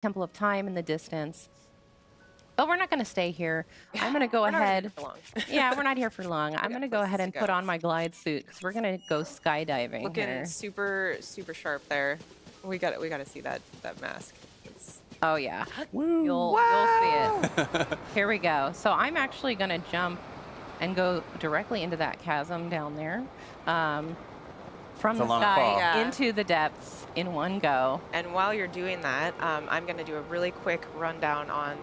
Temple of Time in the distance. But we're not going to stay here. I'm going to go ahead. Yeah, we're not here for long. I'm going to go ahead and put on my glide suit because we're going to go skydiving. Looking super sharp there. We got to see that mask. Oh yeah, you'll see it. Here we go. So I'm actually going to jump and go directly into that chasm down there. From the sky into the depths in one go. And while you're doing that, I'm going to do a really quick rundown on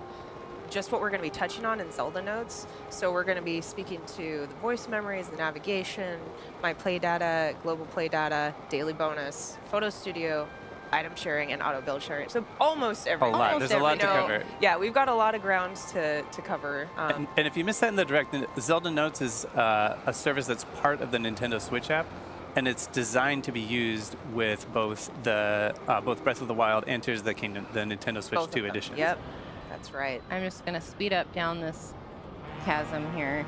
just what we're going to be touching on in Zelda notes. So we're going to be speaking to the voice memories, the navigation, my play data, global play data, daily bonus, photo studio, item sharing, and auto build sharing. So almost everything. A lot. There's a lot to cover. Yeah, we've got a lot of grounds to cover. And if you missed that in the direct, Zelda Notes is a service that's part of the Nintendo Switch app. And it's designed to be used with both both Breath of the Wild and Tears of the Kingdom, the Nintendo Switch 2 edition. Yep, that's right. I'm just going to speed up down this chasm here.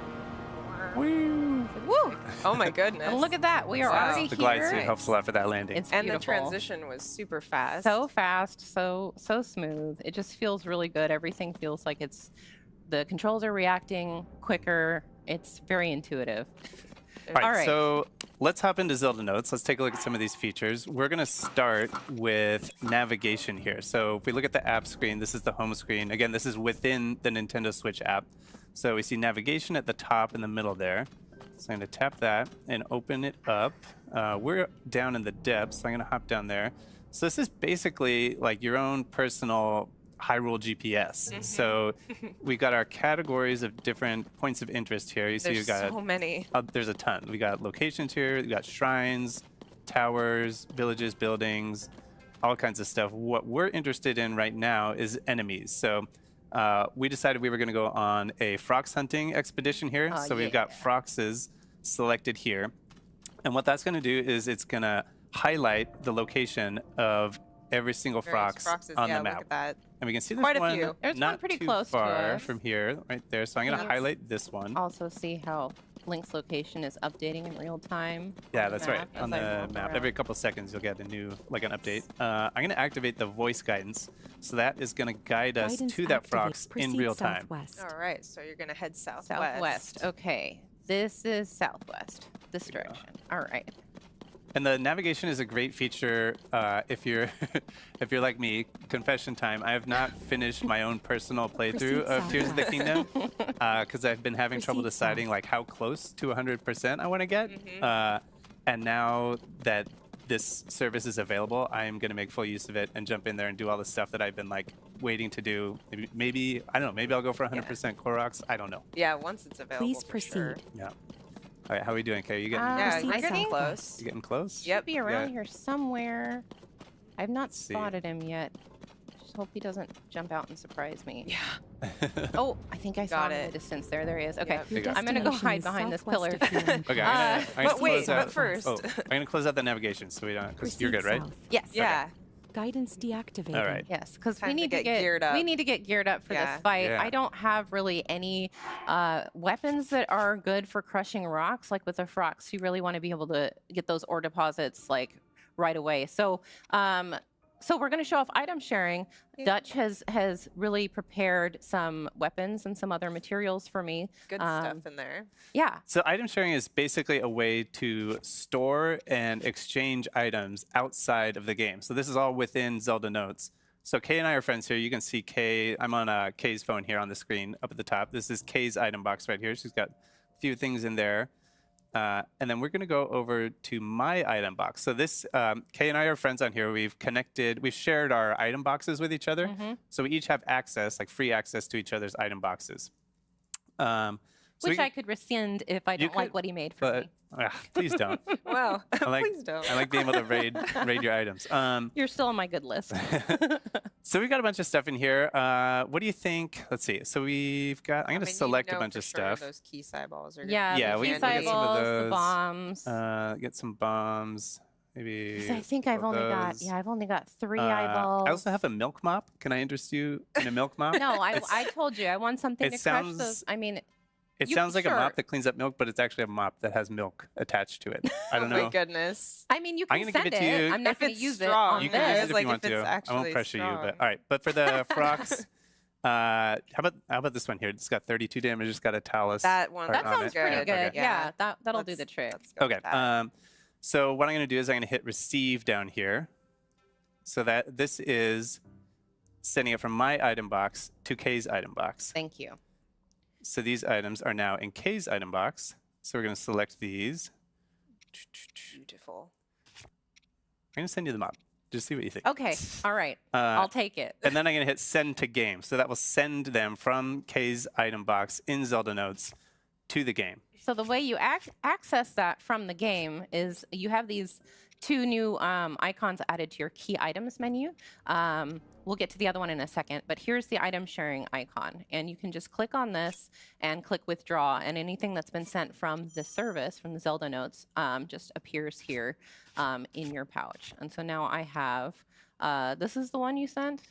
Woo! Woo! Oh my goodness. And look at that. We are already here. The glide suit helps a lot for that landing. It's beautiful. And the transition was super fast. So fast, so smooth. It just feels really good. Everything feels like the controls are reacting quicker. It's very intuitive. All right, so let's hop into Zelda Notes. Let's take a look at some of these features. We're going to start with navigation here. So if we look at the app screen, this is the home screen. Again, this is within the Nintendo Switch app. So we see navigation at the top in the middle there. So I'm going to tap that and open it up. We're down in the depths, so I'm going to hop down there. So this is basically like your own personal Hyrule GPS. So we got our categories of different points of interest here. You see, there's we've got so many. There's a ton. We got locations here. We got shrines, towers, villages, buildings, all kinds of stuff. What we're interested in right now is enemies. So we decided we were going to go on a frox hunting expedition here. So we've got froxes selected here, and what that's going to do is it's going to highlight the location of every single frox on the map. Look at that. And we can see Quite this a few. one There's not one pretty too close far to us. from here, right there. So I'm going to highlight this one. Also see how Link's location is updating in real time. Yeah, that's right. On the map, every couple seconds you'll get a new, like an update. I'm going to activate the voice guidance. So that is going to guide us to that frox in real time. All right, so you're going to head southwest. Southwest, okay. This is southwest, this direction. All right. And the navigation is a great feature if you're if you're like me. Confession time. I have not finished my own personal playthrough of Tears of the Kingdom because I've been having trouble deciding like how close to 100% I want to get. And now that this service is available, I am going to make full use of it and jump in there and do all the stuff that I've been like waiting to do. Maybe I don't know. Maybe I'll go for 100% Koroks. I don't know. Yeah, once it's available. Please proceed. Sure. Yeah. All right, how are we doing, Kay? You getting? Yeah, you're getting close. You getting close? Yep. Should be around here somewhere. I've not spotted him yet. Just hope he doesn't jump out and surprise me. Yeah. Oh, I think I saw him in the distance there. There he is. Okay, Yep. I'm gonna go hide behind this pillar. Okay, I'm gonna close out. But first. Oh, I'm gonna close out the navigation so we don't. Because you're good, right? Yes. Yeah. Guidance deactivated. All right. Yes, because Time we to need to get get geared up. We need to get geared up for this fight. Yeah. I don't have really any weapons that are good for crushing rocks. Like with the frox, you really want to be able to get those ore deposits like right away. So, so we're going to show off item sharing. Dutch has really prepared some weapons and some other materials for me. Good stuff in there. Yeah. So item sharing is basically a way to store and exchange items outside of the game. So this is all within Zelda Notes. So Kay and I are friends here. You can see Kay. I'm on Kay's phone here on the screen up at the top. This is Kay's item box right here. She's got a few things in there. And then we're going to go over to my item box. So this, Kay and I are friends on here. We've connected, we've shared our item boxes with each other. So we each have access, like free access to each other's item boxes. Which I could rescind if I don't like what he made for me. Please don't. Well, like, please don't. I like being able to raid your items. You're still on my good list. So we've got a bunch of stuff in here. What do you think? Let's see. So we've got, I'm going to select a bunch of stuff. Those key eyeballs are Yeah, the we key can get some of eyeballs, those. the bombs. Get some bombs. Maybe. I think I've only got 3 eyeballs. I also have a milk mop. Can I interest you in a milk mop? No, I told you I want something to crush those. I mean, It You- sounds like a sure. mop that cleans up milk, but it's actually a mop that has milk attached to it. I don't Oh know. my goodness. I mean, you I'm can gonna send give it to you. I'm not If going to it's use strong. it You on can use this. it if Like, you want if it's to. I won't actually pressure you, but strong. all right. But for the Frox, how about this one here? It's got 32 damage. It's got a talus. That one. That on sounds it. pretty good. good. Okay. Yeah, that'll do the Let's- trick. let's go Okay. with that. So what I'm going to do is I'm going to hit receive down here, so that this is sending it from my item box to Kay's item box. Thank you. So these items are now in Kay's item box. So we're going to select these. Beautiful. I'm going to send you the mop. Just see what you think. Okay. All right. I'll take it. And then I'm going to hit send to game. So that will send them from Kay's item box in Zelda Notes to the game. So the way you access that from the game is you have these 2 new icons added to your key items menu. We'll get to the other one in a second, but here's the item sharing icon. And you can just click on this and click withdraw, and anything that's been sent from the service, from the Zelda Notes, just appears here in your pouch. And so now I have, this is the one you sent?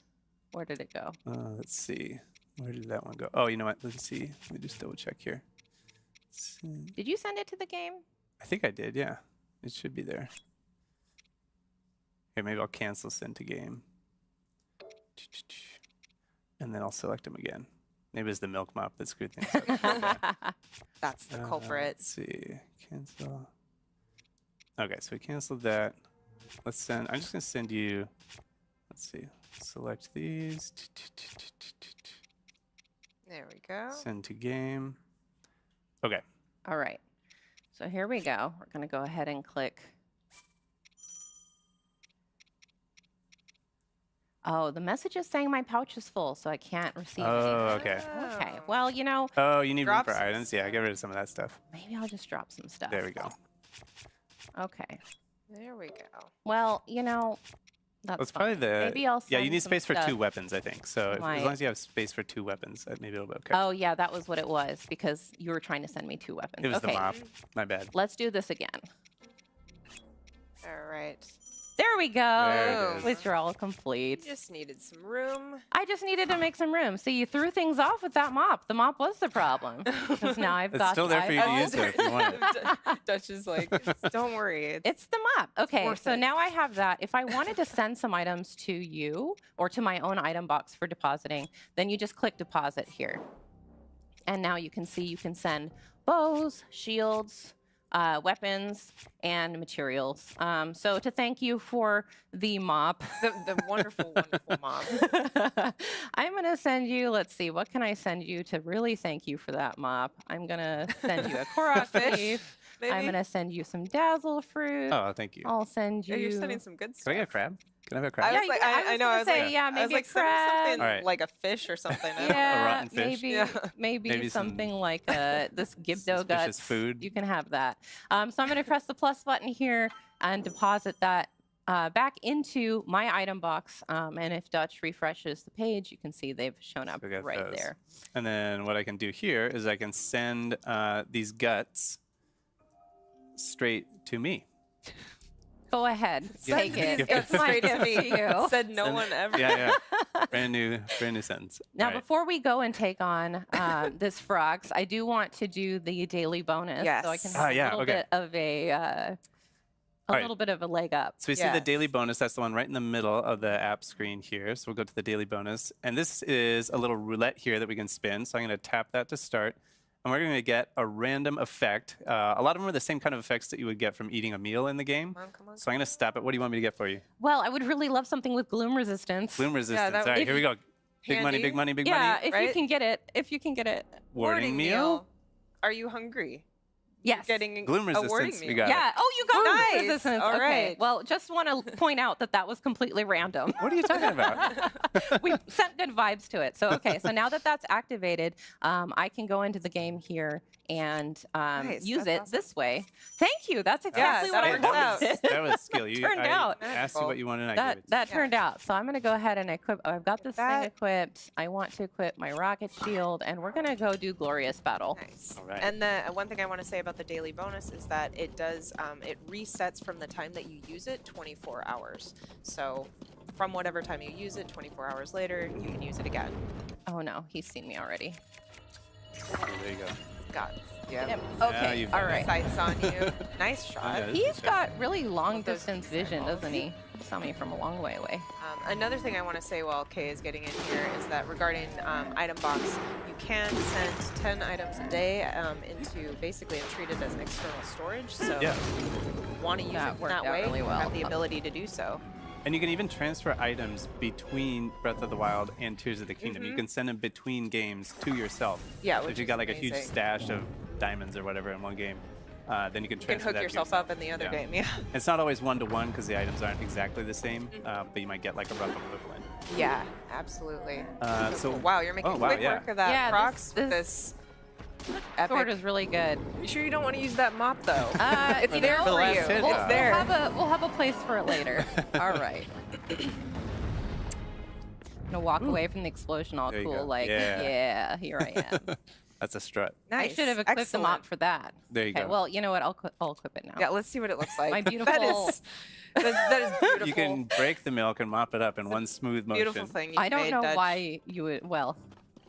Where did it go? Let's see. Where did that one go? Oh, you know what? Let's see. Let me just double check here. Did you send it to the game? I think I did, yeah. It should be there. Okay, maybe I'll cancel send to game. And then I'll select them again. Maybe it's the milk mop that screwed things up. That's the culprit. Let's see. Cancel. Okay, so we canceled that. Let's send. I'm just going to send you. Let's see. Select these. There we go. Send to game. Okay. All right. So here we go. We're going to go ahead and click. Oh, the message is saying my pouch is full, so I can't receive it. Oh, okay. Okay. Well, you know, Oh, you need room Drop for some items? Yeah, get rid of some of that stuff. maybe I'll just drop some stuff. There we go. Okay. There we go. Well, you know, that's That's probably fine. the. Maybe I'll Yeah, you send need some space for stuff. 2 weapons, I think. So as Right. long as you have space for 2 weapons, maybe it'll be okay. Oh, yeah, that was what it was because you were trying to send me 2 weapons. It was okay. the mop. My bad. Let's do this again. All right. There we go. There it is. Withdrawal complete. Just needed some room. I just needed to make some room. So you threw things off with that mop. The mop was the problem. Because now I've It's got still there for you to eyeballs. use it if you want it. Dutch is like, don't worry. It's the mop. Okay, worth so it. now I have that. If I wanted to send some items to you or to my own item box for depositing, then you just click deposit here. And now you can see you can send bows, shields, weapons, and materials. So to thank you for the mop, the wonderful, wonderful mom. I'm going to send you, let's see, what can I send you to really thank you for that mop? I'm going to send you a Korok Fish, leaf. maybe? I'm going to send you some dazzle fruit. Oh, thank you. I'll send you. Yeah, you're sending some good Can I stuff. get a crab? Can I have a I crab? Yeah, was like, yeah, I know. gonna I was say, like, yeah, I was maybe like, a send me something crab. All right. like a fish or something. I don't know. Yeah, rotten fish. maybe Yeah. maybe Maybe some something like this Gibdo suspicious guts. food. You can have that. So I'm going to press the plus button here and deposit that back into my item box. And if Dutch refreshes the page, you can see they've shown up We got right those. there. And then what I can do here is I can send these guts straight to me. Go ahead, Yeah, take it. give It's it my straight to gift to me. you. Said no one ever. Yeah, yeah. brand new sentence. Now, All right. before we go and take on this Frogs, I do want to do the daily bonus, so I can Yes. have yeah, a little okay. bit of a right. little bit of a leg up. So we see the Yes. daily bonus. That's the one right in the middle of the app screen here. So we'll go to the daily bonus. And this is a little roulette here that we can spin. So I'm going to tap that to start. And we're going to get a random effect. A lot of them are the same kind of effects that you would get from eating a meal in the game. Come on. So I'm going to stop it. What do you want me to get for you? Well, I would really love something with gloom resistance. Gloom resistance. that All right, would here we go. Big money, handy. big money, big Yeah, money. if you right? can get it. If you can get it. Warning meal. Are you hungry? Yes. Getting Gloom a warning resistance. meal. We got Yeah. Oh, you got gloom Nice. resistance. All okay. right. Well, just want to point out that that was completely random. it. What are you talking about? We sent good vibes to it. So, okay. So now that that's activated, I can go into the game here and Nice, use that's it awesome. this way. Thank you. That's exactly that what I works that, wanted. was, that was skill. You, Turned I out. asked you what you wanted and I gave That it to that Yeah. turned out. So I'm going to go ahead and equip. Oh, I've got this thing that. equipped. I want to equip my rocket shield, and we're going to go do glorious battle. Nice. All right. And the one thing I want to say about the daily bonus is that it does it resets from the time that you use it 24 hours. So from whatever time you use it, 24 hours later, you can use it again. Oh no, he's seen me already. Oh, there you go. Got it. Yep. Yep. Yeah, Okay. you've All got it. right. Sights on you. Nice shot. Yeah. He's got really long Those distance suicide vision, balls. doesn't he? Saw me from a long way away. Another thing I want to say while Kay is getting in here is that regarding item box, you can send 10 items a day into basically and treat it as external storage. So Yeah. if you want to use That it in worked that out way, really you well. have the ability to do so. And you can even transfer items between Breath of the Wild and Tears of the Kingdom. You can send them between games to yourself. Yeah, So which if you is got like a huge amazing. stash of diamonds or whatever in one game, then you can You can transfer hook that to yourself up in the other game. Yeah. It's not always one-to-one because the items aren't exactly the same, but you might get like a rough equivalent. Yeah, absolutely. So- wow, you're making oh, wow, quick yeah. work of that, Yeah, Prox. this epic. Sword is really good. You sure you don't want to use that mop though? It's you there know, for last you. hit, It's yeah. there. We'll have a place for it later. All right. I'm gonna walk away from the explosion all There you cool, go. like, Yeah. yeah, here I am. That's a strut. Nice. I should have equipped the mop Excellent. for that. There you okay, go. well, you know what? I'll equip it now. Yeah, let's see what it looks like. My That beautiful- is, that is beautiful. You can break the milk and mop it up in one smooth motion. Beautiful thing. I don't made, know Dutch. why you would. Well,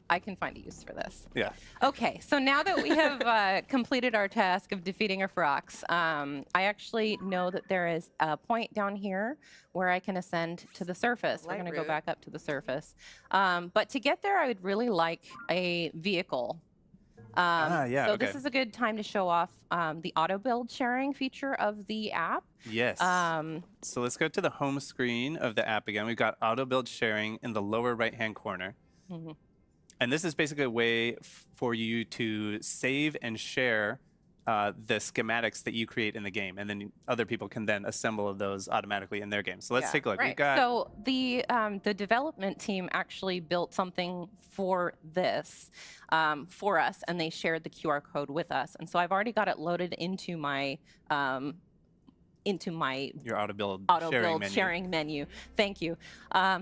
I can find a use for this. Yeah. Okay, so now that we have completed our task of defeating a Ferox, I actually know that there is a point down here where I can ascend to the surface. We're Light going to go route. back up to the surface. But to get there, I would really like a vehicle. Yeah, so okay. this is a good time to show off the auto build sharing feature of the app. Yes. Um, So let's go to the home screen of the app again. We've got auto build sharing in the lower right-hand corner. Mhm. And this is basically a way for you to save and share the schematics that you create in the game, and then other people can then assemble those automatically in their game. So let's Yeah. take a look. We've Right. got So the development team actually built something for this for us, and they shared the QR code with us. And so I've already got it loaded into my your auto build auto sharing build menu. sharing menu. Thank you.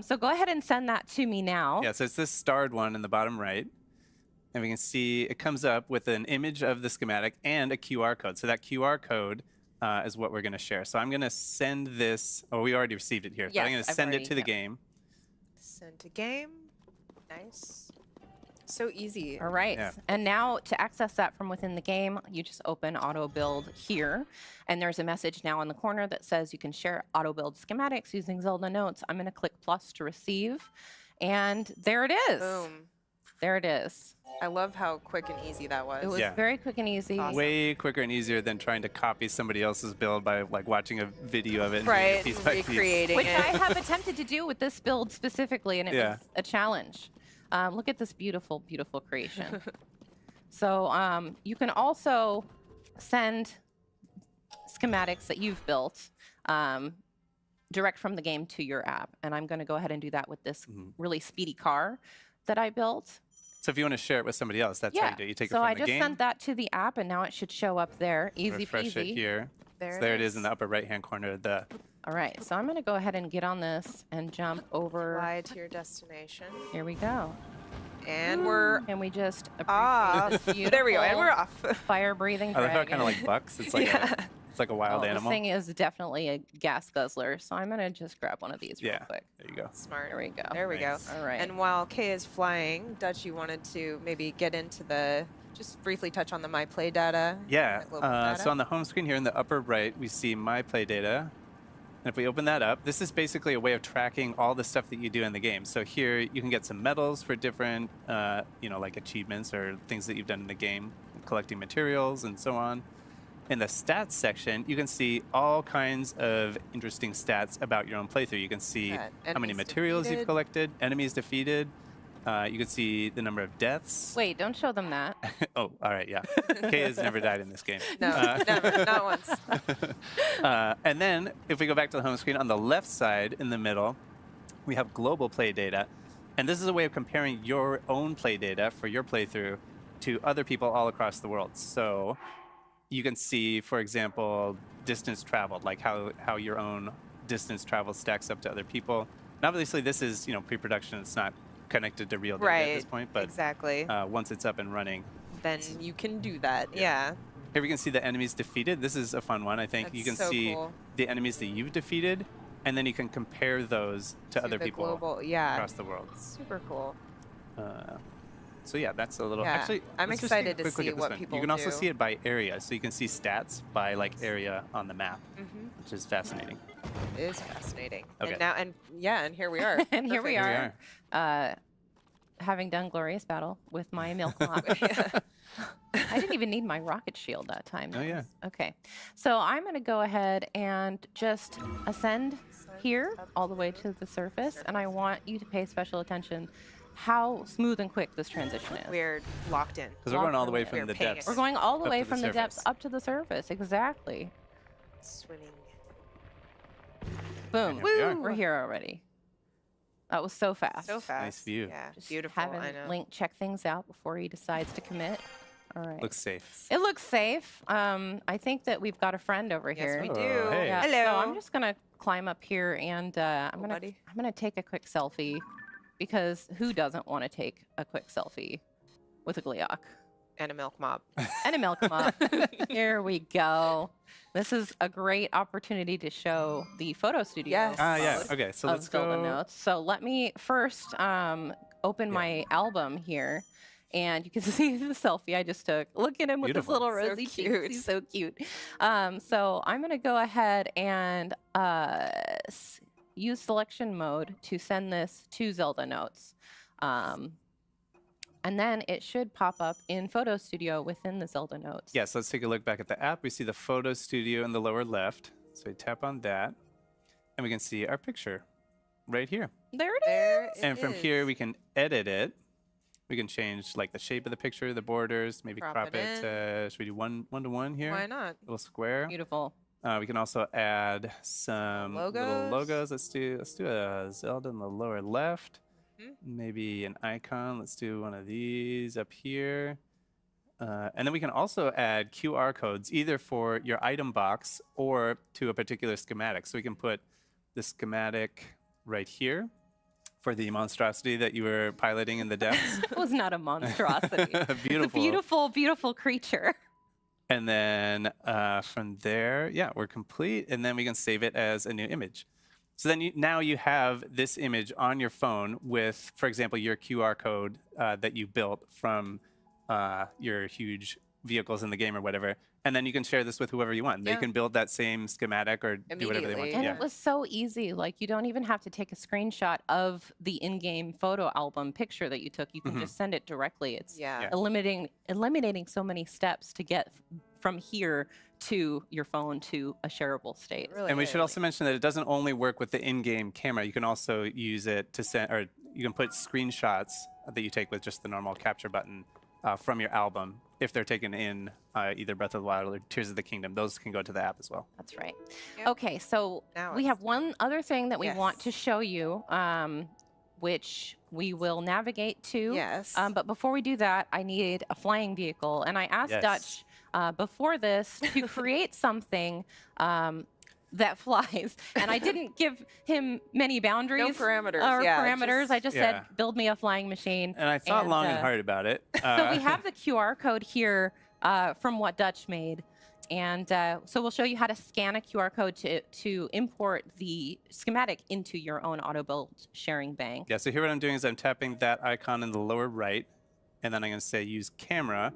So go ahead and send that to me now. Yeah, so it's this starred one in the bottom right. And we can see it comes up with an image of the schematic and a QR code. So that QR code is what we're going to share. So I'm going to send this. Oh, we already received it here. But I'm Yes, going to I've send it already- to the yeah. game. Send to game. Nice. So easy. All right. Yeah. And now to access that from within the game, you just open auto build here. And there's a message now in the corner that says you can share auto build schematics using Zelda Notes. I'm going to click plus to receive. And there it is. Boom. There it is. I love how quick and easy that was. It was Yeah. very quick and easy. Awesome. Way quicker and easier than trying to copy somebody else's build by like watching a video of it and doing right. it piece by piece. Recreating Which it. I have attempted to do with this build specifically, and it Yeah. was a challenge. Look at this beautiful, beautiful creation. So you can also send schematics that you've built direct from the game to your app. And I'm going to go ahead and do that with this really speedy car that I built. So if you want to share it with somebody else, that's how you do it. You take so it from I the just game, sent that to the app, and now it should show up there. Easy refresh peasy. it here. There So it there it is is. in the upper right-hand corner of the. All right, so I'm going to go ahead and get on this and jump over. Fly to your destination. Here we go. And we're And we just appreciate off. this beautiful There we go. And we're off. fire-breathing I dragon. love how it kind of like bucks. It's like it's like a wild This animal. thing is definitely a gas guzzler, so I'm going to just grab one of these real Yeah. quick. There you go. Smart. There we go. There we go. Nice. All right. And while Kay is flying, Dutch, you wanted to maybe get into just briefly touch on the My Play data. Yeah. the global data. So on the home screen here in the upper right, we see My Play Data. And if we open that up, this is basically a way of tracking all the stuff that you do in the game. So here you can get some medals for different, like achievements or things that you've done in the game, collecting materials and so on. In the stats section, you can see all kinds of interesting stats about your own playthrough. You can see Yeah, how many enemies materials you've defeated. collected, enemies defeated. You can see the number of deaths. Wait, don't show them that. Oh, all right, yeah. Kay has never died in this game. No, never. Not once. And then if we go back to the home screen, on the left side in the middle, we have global play data. And this is a way of comparing your own play data for your playthrough to other people all across the world. So you can see, for example, distance traveled, like how your own distance travel stacks up to other people. And obviously, this is pre-production. It's not connected to real data Right. at this point, but Exactly. once it's up and running, Then you can do that. Yeah. Yeah. here we can see the enemies defeated. This is a fun one, I think. You can That's so see cool. the enemies that you've defeated, and then you can compare those to other the people global, yeah. across the world. Super cool. So yeah, that's a little. Yeah. Actually, I'm let's just take a excited to quick look see at this what one. people You can also do. see it by area, so you can see stats by like area on the map, Mm-hmm. which is fascinating. It is fascinating. Okay. And here we are. And here we Perfect. are. Having done Glorious Battle with my milk mop. Yeah. I didn't even need my rocket shield that time. Oh, yeah. Okay. So I'm going to go ahead and just ascend here all the way to the surface. And I want you to pay special attention how smooth and quick this transition is. We're locked in. Because we're going all the way We're from the paying depths. We're going all the up way to the from the depths surface. up to the surface. Exactly. Swimming. Boom. here we are. We're here already. That was so fast. So fast. view. Yeah. Just Beautiful. having I know. Link check things out before he decides to commit. All right. Looks safe. It looks safe. I think that we've got a friend over Yes, here. we Oh, do. hey. Yeah, Hello. So I'm just gonna climb up here and I'm buddy. gonna take a quick selfie because who doesn't want to take a quick selfie with a Gleeok And a milk mop. and a milk mop? Here we go. This is a great opportunity to show the photo studio. Yes. Yeah. Mode Okay, so Of let's Zelda go. Notes. So let me first open Yeah. my album here. And you can see the selfie I just took. Look at him with Beautiful. his little So rosy cheeks. cute. He's so cute. So I'm going to go ahead and use selection mode to send this to Zelda Notes. And then it should pop up in Photo Studio within the Zelda Notes. Yes, let's take a look back at the app. We see the photo studio in the lower left. So we tap on that, and we can see our picture right here. There it is. There it And from here, is. we can edit it. We can change like the shape of the picture, the borders, maybe Crop crop it it. Should we do one to one here? Why not? Little square. Beautiful. We can also add some little logos. Let's do a Zelda in the lower left. Mhm. Maybe an icon. Let's do one of these up here. And then we can also add QR codes either for your item box or to a particular schematic. So we can put the schematic right here for the monstrosity that you were piloting in the depths. It was not a monstrosity. It's a Beautiful. beautiful, beautiful creature. And then from there, yeah, we're complete. And then we can save it as a new image. So then now you have this image on your phone with, for example, your QR code that you built from your huge vehicles in the game or whatever. And then you can share this with whoever you want. They Yeah. can build that same schematic or do whatever they want. Immediately. And Yeah. it was so easy. Like, you don't even have to take a screenshot of the in-game photo album picture that you took. You can Mhm. just send it directly. It's Yeah. Yeah. eliminating so many steps to get from here to your phone to a shareable state. It really And we should is. also mention that it doesn't only work with the in-game camera. You can also use it to send, or you can put screenshots that you take with just the normal capture button from your album if they're taken in either Breath of the Wild or Tears of the Kingdom. Those can go to the app as well. That's right. Yep. Okay, so Now we it's have one other thing that we want Yes. to show you, which we will navigate to. Yes. But before we do that, I need a flying vehicle. And I asked Yes. Dutch before this to create something that flies. And I didn't give him many boundaries parameters, or yeah, parameters. I just Yeah. said, build me a flying machine. And I thought long and uh, hard about it. So we have the QR code here from what Dutch made. And so we'll show you how to scan a QR code to import the schematic into your own auto build sharing bank. Yeah, so here what I'm doing is I'm tapping that icon in the lower right, and then I'm going to say use camera,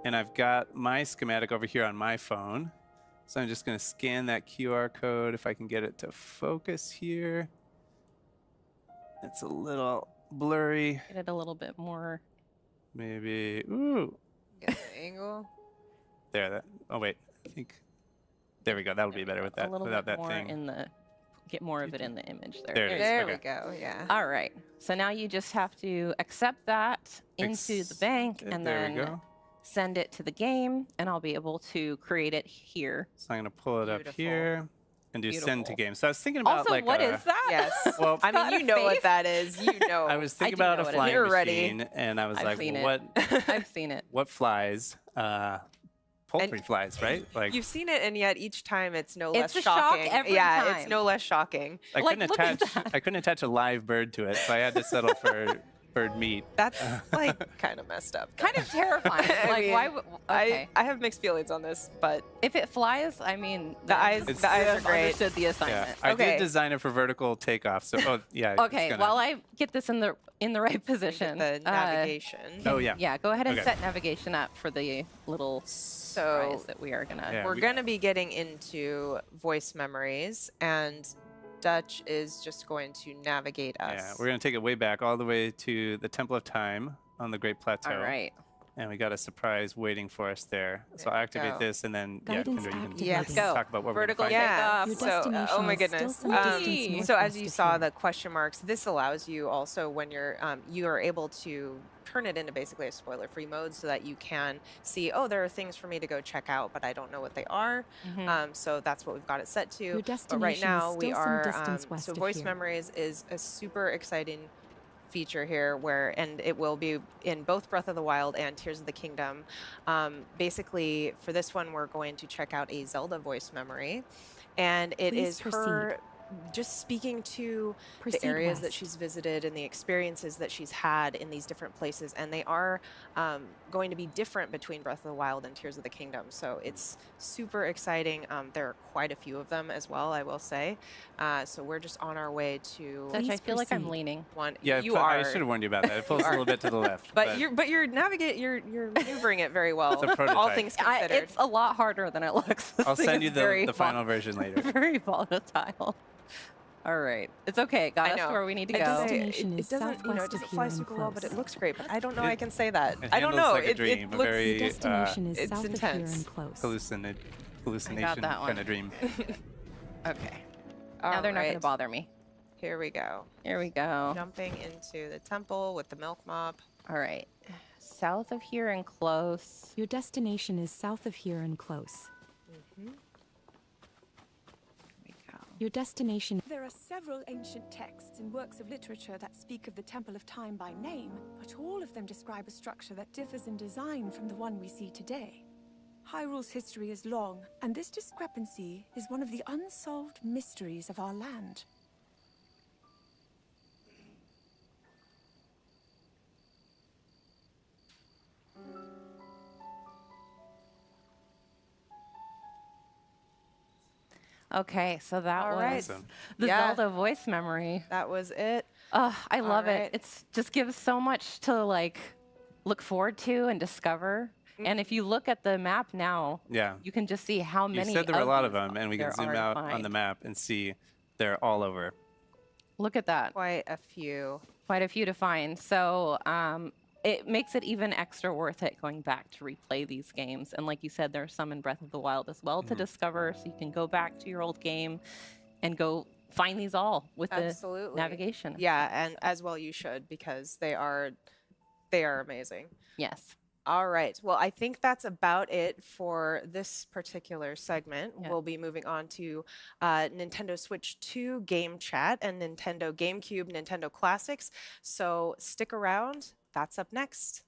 and I've got my schematic over here on my phone. So I'm just going to scan that QR code if I can get it to focus here. It's a little blurry. Get it a little bit more. Maybe, ooh, Get the angle. there. That. Oh wait, I think. There we go. That'll be better with that. A little Without bit that more thing. in the. Get more of it in the image there. There it is. There okay. we go. Yeah. All right. So now you just have to accept that into the bank and there we then go. send it to the game, and I'll be able to create it here. So I'm going to pull it up Beautiful. here and do send to Beautiful. game. So I was thinking about Also, like what a, is that? Yes. Well, I got mean, a you know face. what that is. You know. I was thinking do about know a what it flying is. You're ready. machine, and I was I've like, seen it. what I've seen it. what flies? Poultry flies, right? Like You've seen it, and yet each time it's no It's less a shock shocking. every yeah, time. it's no less shocking. I like, couldn't look at attach that. I couldn't attach a live bird to it, so I had to settle for bird meat. That's like kind of messed up. Kind of terrifying. I Like, mean, why would... Okay. I have mixed feelings on this, but If it flies, I mean... the eyes then the eyes you are have great. understood the Yeah, assignment. I Okay. did design it for vertical takeoff. So, oh yeah. it's Okay, gonna- while I get this in the right position. The navigation. Oh yeah. Yeah, go ahead and Okay. set navigation up for the little So prize that we are gonna... Yeah. we're we- going to be getting into voice memories, and Dutch is just going to navigate us. Yeah, we're gonna take it way back, all the way to the Temple of Time on the Great Plateau. All right. And we got a surprise waiting for us there. So There I'll we activate go. this, and then yeah, Guidance Kendra, you can activated. Yes. Let's go. talk about what Vertical we're gonna find. Yeah. Your So, destination oh my is still goodness. some distance Whee! So as northwest you of saw here. the question marks, this allows you also when you are able to turn it into basically a spoiler-free mode so that you can see, oh, there are things for me to go check out, but I don't know what they are. So that's what we've got it set to. Your But right destination is now we still some are distance west so of voice here. memories is a super exciting feature here and it will be in both Breath of the Wild and Tears of the Kingdom. Basically for this one we're going to check out a Zelda voice memory, and it Please is proceed. her just speaking to Proceed the areas that west. she's visited and the experiences that she's had in these different places, and they are going to be different between Breath of the Wild and Tears of the Kingdom. So it's super exciting. There are quite a few of them as well, I will say. So we're just on our way to Dutch, I Please feel like I'm proceed. leaning. one. Yeah, you are. I should have warned you about that. It pulls a little bit to the left. But you're maneuvering it very well. It's a All prototype. things considered. It's a lot harder than it looks. This I'll thing send is you very the final version later. very volatile. All right. It's okay. It got I us know. to where we need to It go. doesn't, Destination it is doesn't, you know, southwest it doesn't of fly here and super well, but it close. looks great. But I don't know. I It- can say that. It I don't handles know. like a It dream, a looks very Your destination is it's south of intense. here and close. hallucination that one. kind of dream. Okay. Now they're not going to Alright, bother me. Here we go. Here we go. Jumping into the temple with the milk mop. All right. South of here and close. Your destination is south of here and close. Here we go. Your destination. There are several ancient texts and works of literature that speak of the Temple of Time by name, but all of them describe a structure that differs in design from the one we see today. Hyrule's history is long, and this discrepancy is one of the unsolved mysteries of our land. Okay, so that All was right. Awesome. the Yeah. Zelda voice memory. That was it. I love right. it. It's just gives so much to like look forward to and discover. And if you look at the map now, Yeah. you can just see how You many. said there were a lot of these them, and we there can zoom are to out on the find. map and see they're all over. Look at that. Quite a few. Quite a few to find. So it makes it even extra worth it going back to replay these games. And like you said, there are some in Breath of the Wild as well to discover. So you can go back to your old game and go find these all with Absolutely. the navigation. Yeah, and as well you should, because they are amazing. Yes. All right. Well, I think that's about it for this particular segment. Yeah. We'll be moving on to Nintendo Switch 2 Game Chat and Nintendo GameCube Nintendo Classics. So stick around. That's up next.